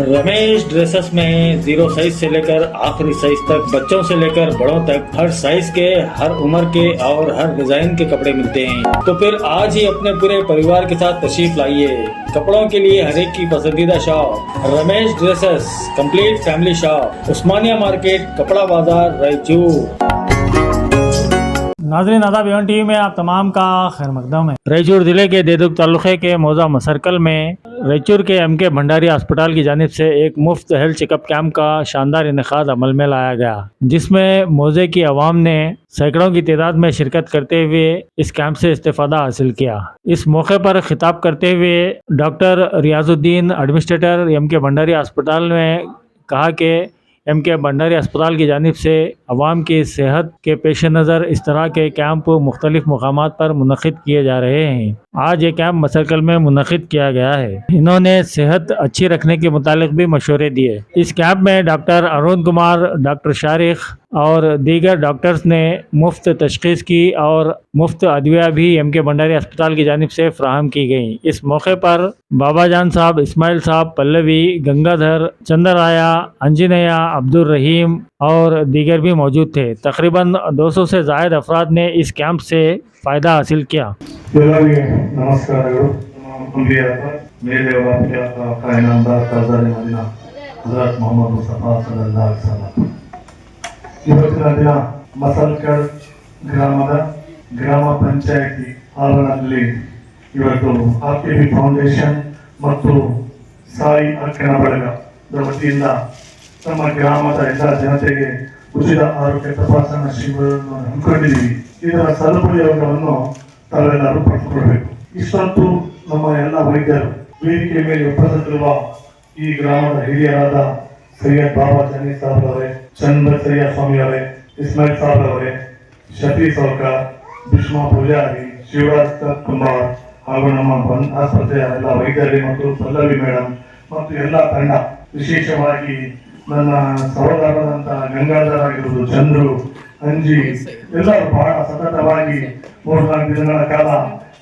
Ramesh dresses में zero size से लेकर आखिरी साइज तक, बच्चों से लेकर बड़ों तक, हर साइज के, हर उम्र के और हर डिजाइन के कपड़े मिलते हैं। तो फिर आज ही अपने पूरे परिवार के साथ तशरीफ लाइए। कपड़ों के लिए हर एक की पसंदीदा shop Ramesh dresses, complete family shop, Osmania market, कपड़ा बाजार, रायचूर। नाज़रीन आदाब, एवन टीवी में आप तमाम का खैर मकदम है। रायचूर ज़िले के देदुक तालुक़े के मौजा मसरकल में रायचूर के एम के भंडारी अस्पताल की जानिब से एक मुफ्त हेल्थ चेकअप कैंप का शानदार इनेकाद अमल में लाया गया, जिसमें मौजे की आवाम ने सैकड़ों की तादाद में शिरकत करते हुए इस कैंप से इस्तेफादा हासिल किया। इस मौके पर खिताब करते हुए डॉक्टर रियाजुद्दीन एडमिनिस्ट्रेटर एम के भंडारी अस्पताल ने कहा कि एम के भंडारी अस्पताल की जानिब से अवाम की सेहत के पेश नज़र इस तरह के कैंप मुख्तलिफ मकामात पर मुनक़िद किए जा रहे हैं। आज ये कैंप मसरकल में मुनक़िद किया गया है। इन्होंने सेहत अच्छी रखने के मुतालिक भी मशवरे दिए। इस कैंप में डॉक्टर अरुण कुमार, डॉक्टर शारिक और दीगर डॉक्टर्स ने मुफ्त तशख़ीस की और मुफ्त अदविया भी एम के भंडारी अस्पताल की जानिब से फ्राहम की गई। इस मौके पर बाबा जान साहब, इस्माइल साहब, पल्लवी, गंगाधर, चंद्राया, अंजनया, अब्दुल रहीम और दीगर भी मौजूद थे। तकरीबन 200 से ज़ायद अफराद ने इस कैंप से फ़ायदा हासिल किया। नमस्कार। ಇವತ್ತಿನ ದಿನ ಮಸಲ್ಕರ್ ಗ್ರಾಮದ ಗ್ರಾಮ ಪಂಚಾಯಿತಿ ಆವರಣದಲ್ಲಿ ಇವತ್ತು ಆರ್ಕೆಬಿ ಫೌಂಡೇಶನ್ ಮತ್ತು ಸಾಯಿ ಅರ್ಕಣ ಬಳಗದ ವತಿಯಿಂದ ನಮ್ಮ ಗ್ರಾಮದ ಎಲ್ಲ ಜನತೆಗೆ ಉಚಿತ ಆರೋಗ್ಯ ತಪಾಸಣಾ ಶಿಬಿರವನ್ನು ಹಮ್ಮಿಕೊಂಡಿದ್ದೀವಿ. ಇದರ ಸದುಪಯೋಗವನ್ನು ತಾವೆಲ್ಲರೂ ಪಡೆದುಕೊಳ್ಳಬೇಕು. ಇಷ್ಟೊತ್ತು ನಮ್ಮ ಎಲ್ಲ ವೈದ್ಯರು ವೇದಿಕೆ ಮೇಲೆ ಉಪಸ್ಥಿತರಿರುವ ಈ ಗ್ರಾಮದ ಹಿರಿಯರಾದ ಸೈಯದ್ ಬಾಬಾ ಜಾನಿ ಸಾಹೇಬ್ ಅವರೇ, ಚಂದ್ರಸಯ್ಯ ಸ್ವಾಮಿ ಅವರೇ, ಇಸ್ಮಾಯಿಲ್ ಸಾಹೇಬ್ ಅವರೇ, ಶಫಿ ಸೌಕರ್, ಭೀಷ್ಮ ಪೂಜಾರಿ, ಶಿವರಾಜ್ ಕುಮಾರ್ ಹಾಗೂ ನಮ್ಮ ಆಸ್ಪತ್ರೆಯ ಎಲ್ಲ ವೈದ್ಯರು ಮತ್ತು ಪಲ್ಲವಿ ಮೇಡಮ್ ಮತ್ತು ಎಲ್ಲ ತಂಡ, ವಿಶೇಷವಾಗಿ ನನ್ನ ಸಹೋದರರಾದಂಥ ಗಂಗಾಧರ್ ಆಗಿರುವುದು, ಚಂದ್ರು, ಅಂಜಿ ಎಲ್ಲರೂ ಬಹಳ ಸತತವಾಗಿ 3-4 ದಿನಗಳ ಕಾಲ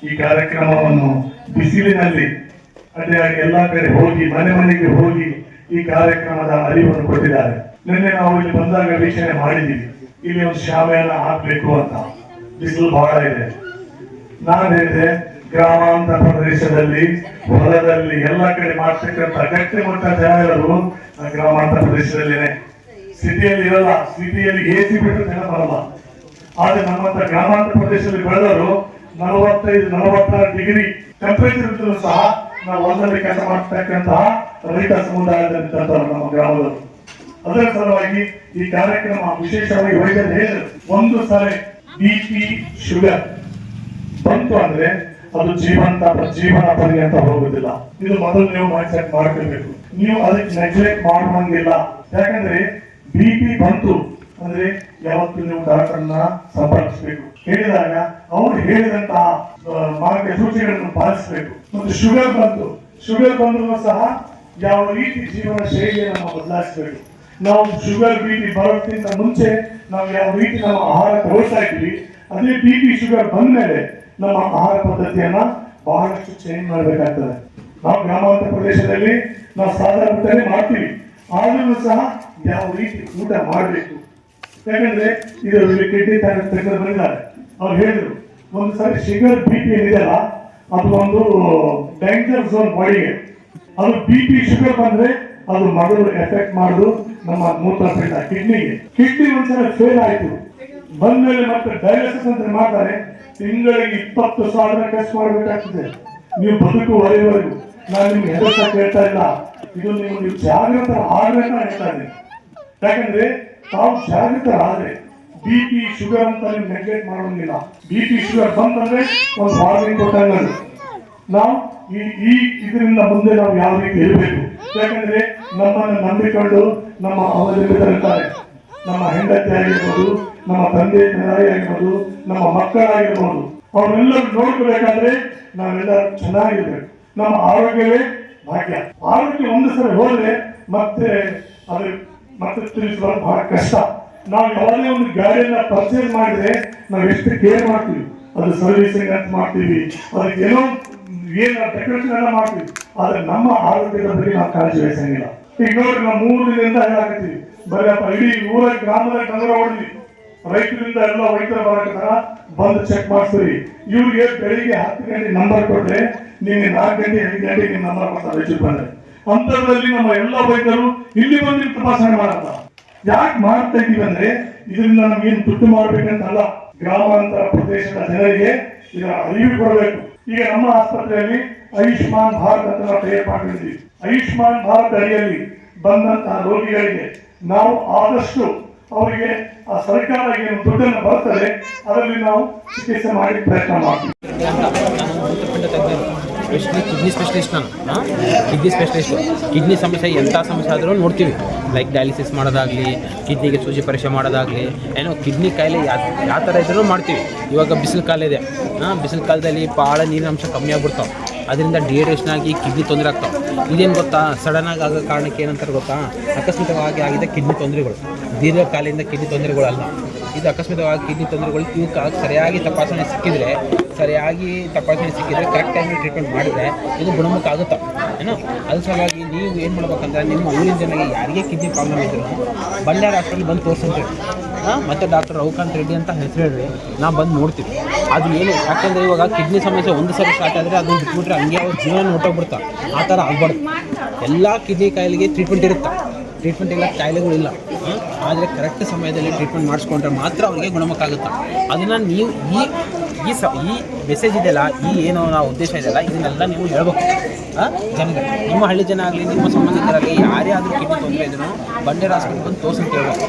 ಈ ಕಾರ್ಯಕ್ರಮವನ್ನು ಬಿಸಿಲಿನಲ್ಲಿ ಅಡ್ಡಿಯಾಗಿ ಎಲ್ಲ ಕಡೆ ಹೋಗಿ ಮನೆ ಮನೆಗೆ ಹೋಗಿ ಈ ಕಾರ್ಯಕ್ರಮದ ಅರಿವನ್ನು ಕೊಟ್ಟಿದ್ದಾರೆ. ನಿನ್ನೆ ನಾವು ಇಲ್ಲಿ ಬಂದಾಗ ವೀಕ್ಷಣೆ ಮಾಡಿದ್ದೀವಿ. ಇಲ್ಲಿ ಒಂದು ಶಾಮಿಯಾನ ಹಾಕಬೇಕು ಅಂತ, ಬಿಸಿಲು ಬಹಳ ಇದೆ. ನಾನು ಹೇಳಿದೆ, ಗ್ರಾಮಾಂತರ ಪ್ರದೇಶದಲ್ಲಿ, ಹೊಲದಲ್ಲಿ ಎಲ್ಲ ಕಡೆ ಮಾಡ್ತಕ್ಕಂಥ ಗಟ್ಟಿ ಮಟ್ಟ ಜನರು ಗ್ರಾಮಾಂತರ ಪ್ರದೇಶದಲ್ಲಿನೇ, ಸಿಟಿಯಲ್ಲಿ ಇರಲ್ಲ. ಸಿಟಿಯಲ್ಲಿ ಎಸಿ ಬಿಟ್ಟು ಜನ ಬರಲ್ಲ. ಆದ್ರೆ ನಮ್ಮಂತ ಗ್ರಾಮಾಂತರ ಪ್ರದೇಶದಲ್ಲಿ ಬೆಳೆದವರು 45-46 ಡಿಗ್ರಿ ಟೆಂಪರೇಚರ್ ಇದ್ದರೂ ಸಹ ನಾವು ಹೊಲದಲ್ಲಿ ಕೆಲಸ ಮಾಡ್ತಕ್ಕಂತಹ ರೈತ ಸಮುದಾಯದಲ್ಲಿದ್ದಂಥವ್ರು ನಮ್ಮ ಗ್ರಾಮದವರು. ಅದರ ಸಲುವಾಗಿ ಈ ಕಾರ್ಯಕ್ರಮ ವಿಶೇಷವಾಗಿ ವೈದ್ಯರು ಹೇಳಿದ್ರು, ಒಂದು ಸಾರಿ BP ಶುಗರ್ ಬಂತು ಅಂದ್ರೆ ಅದು ಜೀವನ ಪರ್ಯಂತ ಹೋಗುದಿಲ್ಲ. ಇದು ಮೊದಲು ನೀವು ಮೈಂಡ್ ಸೆಟ್ ಮಾಡ್ಕೊಳ್ಬೇಕು. ನೀವು ಅದಕ್ಕೆ ನೆಗ್ಲೆಕ್ಟ್ ಮಾಡುವಂಗಿಲ್ಲ. ಯಾಕಂದ್ರೆ BP ಬಂತು ಅಂದ್ರೆ ಯಾವತ್ತು ನೀವು ಡಾಕ್ಟರ್ನ ಸಂಪರ್ಕಿಸಬೇಕು. ಹೇಳಿದಾಗ ಅವರು ಹೇಳಿದಂತಹ ಮಾರ್ಗಸೂಚಿಗಳನ್ನು ಪಾಲಿಸಬೇಕು. ಮತ್ತು ಶುಗರ್ ಬಂದರೂ ಸಹ ಯಾವ ರೀತಿ ಜೀವನ ಶೈಲಿಯನ್ನು ನಾವು ಬದಲಾಯಿಸಬೇಕು. ನಾವು ಶುಗರ್ BP ಬರೋಕ್ಕಿಂತ ಮುಂಚೆ ನಾವು ಯಾವ ರೀತಿ ನಮ್ಮ ಆಹಾರ ತಗೊಳ್ತಾ ಇದ್ವಿ, ಅದೇ BP ಶುಗರ್ ಬಂದ ಮೇಲೆ ನಮ್ಮ ಆಹಾರ ಪದ್ಧತಿಯನ್ನ ಬಹಳಷ್ಟು ಚೇಂಜ್ ಮಾಡಬೇಕಾಗ್ತದೆ. ನಾವು ಗ್ರಾಮಾಂತರ ಪ್ರದೇಶದಲ್ಲಿ ನಾವು ಸಾಧಾರಣ ಊಟನೇ ಮಾಡ್ತೀವಿ, ಆದ್ರೂ ಸಹ ಯಾವ ರೀತಿ ಊಟ ಮಾಡಬೇಕು. ಯಾಕಂದ್ರೆ ಇದರಲ್ಲಿ ಕಿಡ್ನಿ ತಜ್ಞರು ಬಂದಿದ್ದಾರೆ. ಅವ್ರು ಹೇಳಿದ್ರು, ಒಂದು ಸಾರಿ ಶುಗರ್ BP ಏನಿದೆಯಲ್ಲ ಅದು ಒಂದು ಡೇಂಜರ್ ಝೋನ್ ಬಾಡಿಗೆ. ಅದು BP ಶುಗರ್ ಬಂದ್ರೆ ಅದು ಮೊದಲು ಎಫೆಕ್ಟ್ ಮಾಡುದು ನಮ್ಮ ಮೂತ್ರಪಿಂಡ, ಕಿಡ್ನಿಗೆ. ಕಿಡ್ನಿ ಒಂದ್ಸಲ ಫೇಲ್ ಆಯ್ತು ಬಂದ್ಮೇಲೆ ಮತ್ತೆ ಡಯಾಲಿಸಿಸ್ ಅಂತ ಮಾಡ್ತಾರೆ. ತಿಂಗಳಿಗೆ 20,000 ಖರ್ಚು ಮಾಡಬೇಕಾಗ್ತದೆ ನೀವು ಬದುಕುವರೆವರೆಗೂ. ನಾನು ನಿಮ್ಗೆ ಹೆದರ್ಸ ಕೇಳ್ತಾ ಇಲ್ಲ, ಇದು ನೀವು ಜಾಗೃತ ಆಗ್ಬೇಕು ಹೇಳ್ತಾ ಇದ್ದೀನಿ. ಯಾಕಂದ್ರೆ ತಾವು ಜಾಗೃತರಾದ್ರೆ BP ಶುಗರ್ ಅಂತ ನೀವು ನೆಗ್ಲೆಕ್ಟ್ ಮಾಡೋಂಗಿಲ್ಲ. BP ಶುಗರ್ ಬಂತಂದ್ರೆ ಒಂದು ವಾರ್ನಿಂಗ್ ಕೊಟ್ಟಂಗ. ನಾವು ಈ ಇದರಿಂದ ಮುಂದೆ ನಾವು ಯಾವ ರೀತಿ ಇರಬೇಕು. ಯಾಕಂದ್ರೆ ನಮ್ಮನ್ನು ನಂಬಿಕೊಂಡು ನಮ್ಮ ಅವಲಂಬಿತರಿರ್ತಾರೆ. ನಮ್ಮ ಹೆಂಡತಿ ಆಗಿರ್ಬೋದು, ನಮ್ಮ ತಂದೆ ತಾಯಿ ಆಗಿರ್ಬೋದು, ನಮ್ಮ ಮಕ್ಕಳಾಗಿರ್ಬೋದು, ಅವರೆಲ್ಲರೂ ನೋಡ್ಕೋಬೇಕಾದ್ರೆ ನಾವೆಲ್ಲರೂ ಚೆನ್ನಾಗಿರ್ಬೇಕು. ನಮ್ಮ ಆರೋಗ್ಯವೇ ಭಾಗ್ಯ. ಆರೋಗ್ಯ ಒಂದು ಸಲ ಹೋದ್ರೆ ಮತ್ತೆ ತಿಳಿಸುವುದು ಬಹಳ ಕಷ್ಟ. ನಾವು ಯಾವುದೇ ಒಂದು ಗಾಡಿಯನ್ನ ಪರ್ಚೇಸ್ ಮಾಡಿದ್ರೆ ನಾವು ಎಷ್ಟು ಕೇರ್ ಮಾಡ್ತೀವಿ, ಅದು ಸರ್ವಿಸಿಂಗ್ ಅಂತ ಮಾಡ್ತೀವಿ, ಅದಕ್ಕೆ ಏನೋ ಡೆಕೋರೇಷನ್ ಎಲ್ಲ ಮಾಡ್ತೀವಿ. ಆದ್ರೆ ನಮ್ಮ ಆರೋಗ್ಯದ ಬಗ್ಗೆ ನಾವು ಕಾಳಜಿ ವಹಿಸಂಗಿಲ್ಲ. ಈಗ ನೋಡ್ರಿ ನಾವು 3 ದಿನದಿಂದ ಹೇಳಾಕತ್ತೀವಿ, ಬರೀ ಇಡೀ ಊರ ಗ್ರಾಮದ ಟಗರ ಹೊಡೆದ್ವಿ, ರೈತರಿಂದ ಎಲ್ಲ ವೈದ್ಯರ ಬರಕತ್ತಾರ, ಬಂದು ಚೆಕ್ ಮಾಡಿಸ್ತೀವಿ. ಇವ್ರಿಗೆ ಬೆಳಿಗ್ಗೆ 10 ಗಂಟೆ ನಂಬರ್ ಕೊಟ್ರೆ ನಿಮ್ಗೆ 4 ಗಂಟೆ 5 ಗಂಟೆಗೆ ನಿಮ್ಮ ನಂಬರ್ ಕೊಡ್ತಾರೆ ರೈತರು ಬಂದ್ರೆ. ಅಂತರದಲ್ಲಿ ನಮ್ಮ ಎಲ್ಲ ವೈದ್ಯರು ಇಲ್ಲಿ ಬಂದು ತಪಾಸಣೆ ಮಾಡಲ್ಲ. ಯಾಕೆ ಮಾಡ್ತಾ ಇದೀವಿ ಅಂದ್ರೆ ಇದರಿಂದ ನಮ್ಗೇನು ದುಡ್ಡು ಮಾಡ್ಬೇಕಂತಲ್ಲ, ಗ್ರಾಮಾಂತರ ಪ್ರದೇಶದ ಜನರಿಗೆ ಇದರ ಅರಿವು ಕೊಡಬೇಕು. ಈಗ ನಮ್ಮ ಆಸ್ಪತ್ರೆಯಲ್ಲಿ ಆಯುಷ್ಮಾನ್ ಭಾರತ್ ಅಂತ ನಾವು ತಯಾರು ಮಾಡಿದ್ವಿ. ಆಯುಷ್ಮಾನ್ ಭಾರತ್ ಅಡಿಯಲ್ಲಿ ಬಂದಂತಹ ರೋಗಿಗಳಿಗೆ ನಾವು ಆದಷ್ಟು ಅವರಿಗೆ ಆ ಸರ್ಕಾರ ಏನು ದುಡ್ಡನ್ನು ಬರ್ತದೆ ಅದರಲ್ಲಿ ನಾವು ಚಿಕಿತ್ಸೆ ಮಾಡಿ ಪ್ರಯತ್ನ ಮಾಡ್ತೀವಿ. ಸ್ಪೆಷಲಿ ಕಿಡ್ನಿ ಸ್ಪೆಷಲಿಸ್ಟ್ ನಾನು ಕಿಡ್ನಿ ಸ್ಪೆಷಲಿಸ್ಟು. ಕಿಡ್ನಿ ಸಮಸ್ಯೆ ಎಂಥ ಸಮಸ್ಯೆ ಆದರೂ ನೋಡ್ತೀವಿ. ಲೈಕ್ ಡಯಾಲಿಸಿಸ್ ಮಾಡೋದಾಗಲಿ, ಕಿಡ್ನಿಗೆ ಸೂಜಿ ಪರೀಕ್ಷೆ ಮಾಡೋದಾಗಲಿ, ಏನೋ ಕಿಡ್ನಿ ಕಾಯಿಲೆ ಯಾವ ಥರ ಇದ್ರೂ ಮಾಡ್ತೀವಿ. ಇವಾಗ ಬಿಸಿಲು ಕಾಲ ಇದೆ, ಬಿಸಿಲು ಕಾಲದಲ್ಲಿ ಭಾಳ ನೀರಿನ ಅಂಶ ಕಮ್ಮಿ ಆಗ್ಬಿಡ್ತಾವೆ. ಅದರಿಂದ ಡಿಹೈಡ್ರೇಷನ್ ಆಗಿ ಕಿಡ್ನಿ ತೊಂದರೆ ಆಗ್ತಾವೆ. ಇದೇನು ಗೊತ್ತಾ, ಸಡನ್ನಾಗಿ ಆಗೋ ಕಾರಣಕ್ಕೆ ಏನಂತಾರೆ ಗೊತ್ತಾ, ಅಕಸ್ಮಾತವಾಗಿ ಆಗಿದೆ ಕಿಡ್ನಿ ತೊಂದರೆಗಳು. ದೀರ್ಘಕಾಲದಿಂದ ಕಿಡ್ನಿ ತೊಂದರೆಗಳಲ್ಲ, ಇದು ಅಕಸ್ಮಾತವಾಗಿ ಕಿಡ್ನಿ ತೊಂದರೆಗಳು. ಇವಕ್ಕೆ ಸರಿಯಾಗಿ ತಪಾಸಣೆ ಸಿಕ್ಕಿದರೆ ಕರೆಕ್ಟ್ ಟೈಮಲ್ಲಿ ಟ್ರೀಟ್ಮೆಂಟ್ ಮಾಡಿದರೆ ಇದು ಗುಣಮುಖ ಆಗುತ್ತೆ ಏನೋ. ಅದ್ರ ಸಲುವಾಗಿ ನೀವು ಏನು ಮಾಡ್ಬೇಕಂದ್ರೆ, ನಿಮ್ಮ ಊರಿನ ಜನರಿಗೆ ಯಾರಿಗೆ ಕಿಡ್ನಿ ಪ್ರಾಬ್ಲಮ್ ಇದ್ರು ಬಳ್ಳಾರಿ ಹಾಸ್ಪಿಟಲ್ ಬಂದು ತೋರಿಸಂತೇಳಿ, ಮತ್ತು ಡಾಕ್ಟರ್ ರವಿಕಾಂತ್ ರೆಡ್ಡಿ ಅಂತ ಹೆಸರು ಹೇಳ್ರಿ, ನಾವು ಬಂದು ನೋಡ್ತೀವಿ. ಅದು ಏನು ಯಾಕೆಂದರೆ ಇವಾಗ ಕಿಡ್ನಿ ಸಮಸ್ಯೆ ಒಂದು ಸರಿ ಸ್ಟಾರ್ಟ್ ಆದರೆ ಅದನ್ನು ಬಿಟ್ಬಿಟ್ರೆ ಹಂಗೆ ಅವ್ರ ಜೀವನ ಹೊಟ್ಟೋಗ್ಬಿಡ್ತಾ. ಆ ಥರ ಆಗ್ಬಾರ್ದು. ಎಲ್ಲ ಕಿಡ್ನಿ ಕಾಯಿಲೆಗೆ ಟ್ರೀಟ್ಮೆಂಟ್ ಇರುತ್ತೆ, ಟ್ರೀಟ್ಮೆಂಟ್ ಇಲ್ಲ ಕಾಯಿಲೆಗಳಿಲ್ಲ. ಆದರೆ ಕರೆಕ್ಟ್ ಸಮಯದಲ್ಲಿ ಟ್ರೀಟ್ಮೆಂಟ್ ಮಾಡಿಸ್ಕೊಂಡ್ರೆ ಮಾತ್ರ ಅವರಿಗೆ ಗುಣಮುಖ ಆಗುತ್ತೆ. ಅದನ್ನು ನೀವು ಈ ಮೆಸೇಜ್ ಇದೆಯಲ್ಲ, ಈ ಏನೋ ನಾವು ಉದ್ದೇಶ ಇದೆಯಲ್ಲ, ಇದನ್ನೆಲ್ಲ ನೀವು ಹೇಳ್ಬೇಕು ಜನರಿಗೆ. ನಿಮ್ಮ ಹಳ್ಳಿ ಜನ ಆಗಲಿ, ನಿಮ್ಮ ಸಂಬಂಧಿಕರಾಗಲಿ, ಯಾರೇ ಆದರೂ ಕಿಡ್ನಿ ತೊಂದರೆ ಇದ್ರೂ ಬಂಡೇರ ಹಾಸ್ಪಿಟಲ್ ಬಂದು ತೋರಿಸಂತ ಹೇಳ್ಬೇಕು.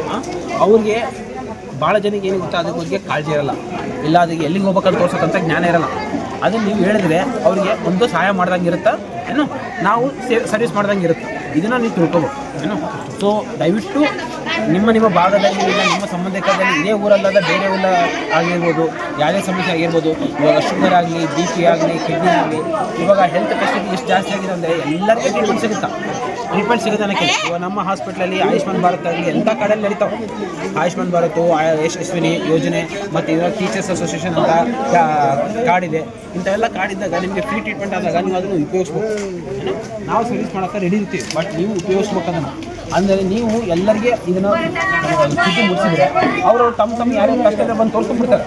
ಅವ್ರಿಗೆ ಭಾಳ ಜನಕ್ಕೆ ಏನು ಗೊತ್ತಾ, ಅದ್ರ ಬಗ್ಗೆ ಕಾಳಜಿ ಇರಲ್ಲ, ಇಲ್ಲ ಅದಕ್ಕೆ ಎಲ್ಲಿಗೆ ಹೋಗ್ಬೇಕಂತ ತೋರ್ಸೋಕ್ಕಂತ ಜ್ಞಾನ ಇರಲ್ಲ. ಅದನ್ನು ನೀವು ಹೇಳಿದ್ರೆ ಅವರಿಗೆ ಒಂದು ಸಹಾಯ ಮಾಡ್ದಂಗೆ ಇರುತ್ತೆ ಏನು, ನಾವು ಸರ್ವಿಸ್ ಮಾಡ್ದಂಗೆ ಇರುತ್ತೆ. ಇದನ್ನು ನೀವು ತಿಳ್ಕೊಬೇಕು ಏನು. ಸೊ ದಯವಿಟ್ಟು ನಿಮ್ಮ ಭಾಗದಲ್ಲಿ, ಇಲ್ಲ ನಿಮ್ಮ ಸಂಬಂಧಿಕರಲ್ಲಿ, ಇದೇ ಊರಲ್ಲದ ಬೇರೆ ಊರ ಆಗಿರ್ಬೋದು, ಯಾವುದೇ ಸಮಸ್ಯೆ ಆಗಿರ್ಬೋದು, ಇವಾಗ ಶುಗರ್ ಆಗಲಿ, ಬಿ ಪಿ ಆಗಲಿ, ಕಿಡ್ನಿ ಆಗಲಿ, ಇವಾಗ ಹೆಲ್ತ್ ಫೆಸಿಲಿಟಿ ಎಷ್ಟು ಜಾಸ್ತಿ ಆಗಿದೆ ಅಂದರೆ ಎಲ್ಲರಿಗೂ ಟ್ರೀಟ್ಮೆಂಟ್ ಸಿಗುತ್ತೆ ಅನ್ನೋಕ್ಕೆ. ಇವಾಗ ನಮ್ಮ ಹಾಸ್ಪಿಟ್ಲಲ್ಲಿ ಆಯುಷ್ಮಾನ್ ಭಾರತ್ ಆಗಲಿ ಎಲ್ಲ ಕಡೆಯಲ್ಲಿ ನಡೀತಾವೆ. ಆಯುಷ್ಮಾನ್ ಭಾರತ್, ಯಶಸ್ವಿನಿ ಯೋಜನೆ, ಮತ್ತು ಇವಾಗ ಟೀಚರ್ಸ್ ಅಸೋಸಿಯೇಷನ್ ಅಂತ ಕಾರ್ಡಿದೆ. ಇಂಥವೆಲ್ಲ ಕಾರ್ಡಿದ್ದಾಗ ನಿಮಗೆ ಫ್ರೀ ಟ್ರೀಟ್ಮೆಂಟ್ ಆದಾಗ ನೀವು ಅದನ್ನು ಉಪಯೋಗಿಸ್ಬೇಕು. ನಾವು ಸರ್ವಿಸ್ ಮಾಡೋಕ್ಕೆ ರೆಡಿ ಇರ್ತೀವಿ, ಬಟ್ ನೀವು ಉಪಯೋಗಿಸ್ಬೇಕು ಅದನ್ನು. ಅಂದರೆ ನೀವು ಎಲ್ಲರಿಗೆ ಇದನ್ನು ಸ್ಥಿತಿ ಮುಟ್ಟಿಸಿದ್ರೆ ಅವರು ತಮ್ಮ ಯಾರ್ಯಾರು ಕಷ್ಟ ಇದ್ರೆ ಬಂದು ತೋರಿಸ್ಕೊಂಡ್ಬಿಡ್ತಾರೆ.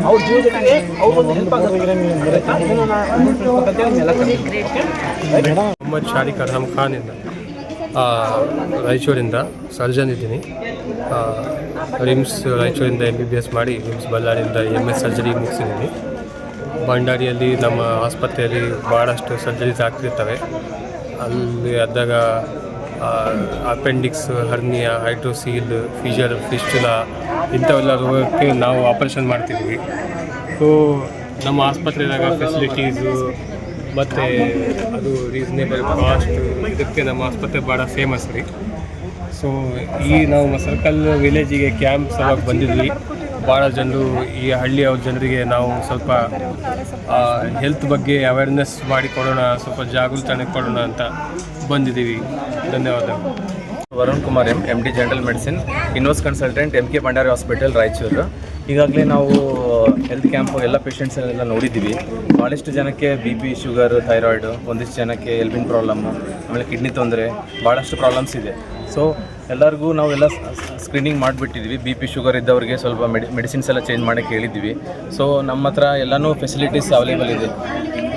ಅವ್ರ ಜೀವನಕ್ಕೆ ಅವ್ರು ಒಂದು ಹೆಲ್ಪ್ ಆಗುತ್ತೆ. ಮೊಹಮ್ಮದ್ ಶಾರಿಕ್ ಅರ್ಹಮ್ ಖಾನ್ ಇಂದ ರಾಯಚೂರಿಂದ ಸರ್ಜನ್ ಇದ್ದೀನಿ. ರಿಮ್ಸ್ ರಾಯಚೂರಿಂದ MBBS ಮಾಡಿ ರಿಮ್ಸ್ ಬಳ್ಳಾರಿಯಿಂದ MS ಸರ್ಜರಿ ಮುಗಿಸಿದ್ದೀನಿ. ಭಂಡಾರಿಯಲ್ಲಿ ನಮ್ಮ ಆಸ್ಪತ್ರೆಯಲ್ಲಿ ಭಾಳಷ್ಟು ಸರ್ಜರೀಸ್ ಆಗ್ತಿರ್ತವೆ. ಅಲ್ಲಿ ಆದಾಗ ಅಪೆಂಡಿಕ್ಸ್, ಹರ್ನಿಯಾ, ಹೈಡ್ರೋಸೀಲ್, ಫಿಸ್ಟುಲಾ ಇಂಥವೆಲ್ಲ ರೋಗಕ್ಕೆ ನಾವು ಆಪರೇಷನ್ ಮಾಡ್ತಿದ್ವಿ. ಸೊ ನಮ್ಮ ಆಸ್ಪತ್ರೆದಾಗ ಫೆಸಿಲಿಟೀಸು ಮತ್ತು ಅದು ರೀಸನೇಬಲ್ ಕಾಸ್ಟ್, ಇದಕ್ಕೆ ನಮ್ಮ ಆಸ್ಪತ್ರೆ ಭಾಳ ಫೇಮಸ್ ರೀ. ಸೊ ನಾವು ಸರ್ಕಲ್ ವಿಲೇಜಿಗೆ ಕ್ಯಾಂಪ್ ಸಲುವಾಗಿ ಬಂದಿದ್ವಿ. ಭಾಳ ಜನರು, ಈ ಹಳ್ಳಿಯವ್ರ ಜನರಿಗೆ ನಾವು ಸ್ವಲ್ಪ ಹೆಲ್ತ್ ಬಗ್ಗೆ ಅವೇರ್ನೆಸ್ ಮಾಡಿಕೊಡೋಣ, ಸ್ವಲ್ಪ ಜಾಗೃತಿ ಕೊಡೋಣ ಅಂತ ಬಂದಿದ್ದೀವಿ. ಧನ್ಯವಾದಗಳು. Varun Kumar MD general medicine, invasive consultant, MK Bhandari hospital Raichur. ಈಗಾಗಲೇ ನಾವು ಹೆಲ್ತ್ ಕ್ಯಾಂಪು ಎಲ್ಲ ಪೇಷಂಟ್ಸನ್ನೆಲ್ಲ ನೋಡಿದ್ದೀವಿ. ಭಾಳಷ್ಟು ಜನಕ್ಕೆ BP, ಶುಗರ್, ಥೈರಾಯ್ಡು, ಒಂದಿಷ್ಟು ಜನಕ್ಕೆ ಎಲ್ಬಿನ್ ಪ್ರಾಬ್ಲಮ್ಮು, ಆಮೇಲೆ ಕಿಡ್ನಿ ತೊಂದರೆ, ಭಾಳಷ್ಟು ಪ್ರಾಬ್ಲಮ್ಸ್ ಇದೆ. ಸೊ ಎಲ್ಲರಿಗೂ ನಾವೆಲ್ಲ ಸ್ಕ್ರೀನಿಂಗ್ ಮಾಡಿಬಿಟ್ಟಿದ್ವಿ. BP, ಶುಗರ್ ಇದ್ದವ್ರಿಗೆ ಸ್ವಲ್ಪ ಮೆಡಿಸಿನ್ಸ್ ಎಲ್ಲ ಚೇಂಜ್ ಮಾಡೋಕ್ಕೆ ಹೇಳಿದ್ವಿ. ಸೊ ನಮ್ಮ ಹತ್ರ ಎಲ್ಲನೂ ಫೆಸಿಲಿಟೀಸ್ ಅವೈಲೇಬಲ್ ಇದೆ.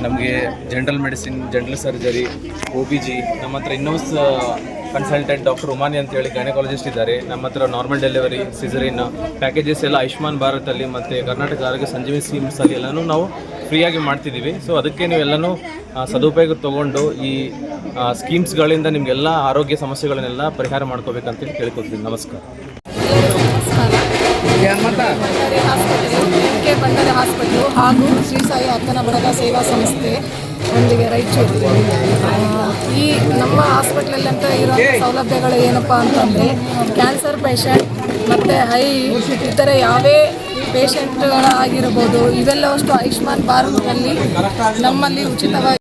ನಮಗೆ general medicine, general surgery, OBG, ನಮ್ಮ ಹತ್ರ ಇನ್ನೋಸ್ ಕನ್ಸಲ್ಟೆಂಟ್ ಡಾಕ್ಟರ್ ಉಮಾನಿ ಅಂತೇಳಿ ಗೈನಕಾಲಜಿಸ್ಟ್ ಇದ್ದಾರೆ. ನಮ್ಮ ಹತ್ರ ನಾರ್ಮಲ್ ಡೆಲಿವರಿ, ಸಿಸರಿನ್ ಪ್ಯಾಕೇಜಸ್ ಎಲ್ಲ ಆಯುಷ್ಮಾನ್ ಭಾರತಲ್ಲಿ ಮತ್ತು ಕರ್ನಾಟಕ ಆರೋಗ್ಯ ಸಂಜೀವಿನಿ ಸ್ಕೀಮ್ಸಲ್ಲಿ ಎಲ್ಲನೂ ನಾವು ಫ್ರೀಯಾಗಿ ಮಾಡ್ತಿದ್ದೀವಿ. ಸೊ ಅದಕ್ಕೆ ನೀವೆಲ್ಲನೂ ಸದುಪಯೋಗ ತೊಗೊಂಡು ಈ ಸ್ಕೀಮ್ಸ್ಗಳಿಂದ ನಿಮಗೆಲ್ಲ ಆರೋಗ್ಯ ಸಮಸ್ಯೆಗಳನ್ನೆಲ್ಲ ಪರಿಹಾರ ಮಾಡ್ಕೋಬೇಕಂತೇಳಿ ಕೇಳ್ಕೊತೀನಿ. ನಮಸ್ಕಾರ. ಭಂಡಾರಿ ಹಾಸ್ಪಿಟಲ್ ಹಾಗೂ ಶ್ರೀ ಸಾಯಿ ಅಕ್ಕನ ಬಡಗ ಸೇವಾ ಸಂಸ್ಥೆ ಒಂದಿಗೆ ರಾಯಚೂರು. ಈ ನಮ್ಮ ಹಾಸ್ಪಿಟ್ಲಲ್ಲಿ ಅಂತ ಇರೋ ಸೌಲಭ್ಯಗಳು ಏನಪ್ಪ ಅಂತಂದರೆ, ಕ್ಯಾನ್ಸರ್ ಪೇಷಂಟ್ ಮತ್ತು ಇತರ ಯಾವೇ ಪೇಷಂಟ್ಗಳಾಗಿರ್ಬೋದು, ಇವೆಲ್ಲವಷ್ಟು ಆಯುಷ್ಮಾನ್ ಭಾರತದಲ್ಲಿ ನಮ್ಮಲ್ಲಿ ಉಚಿತವಾಗಿ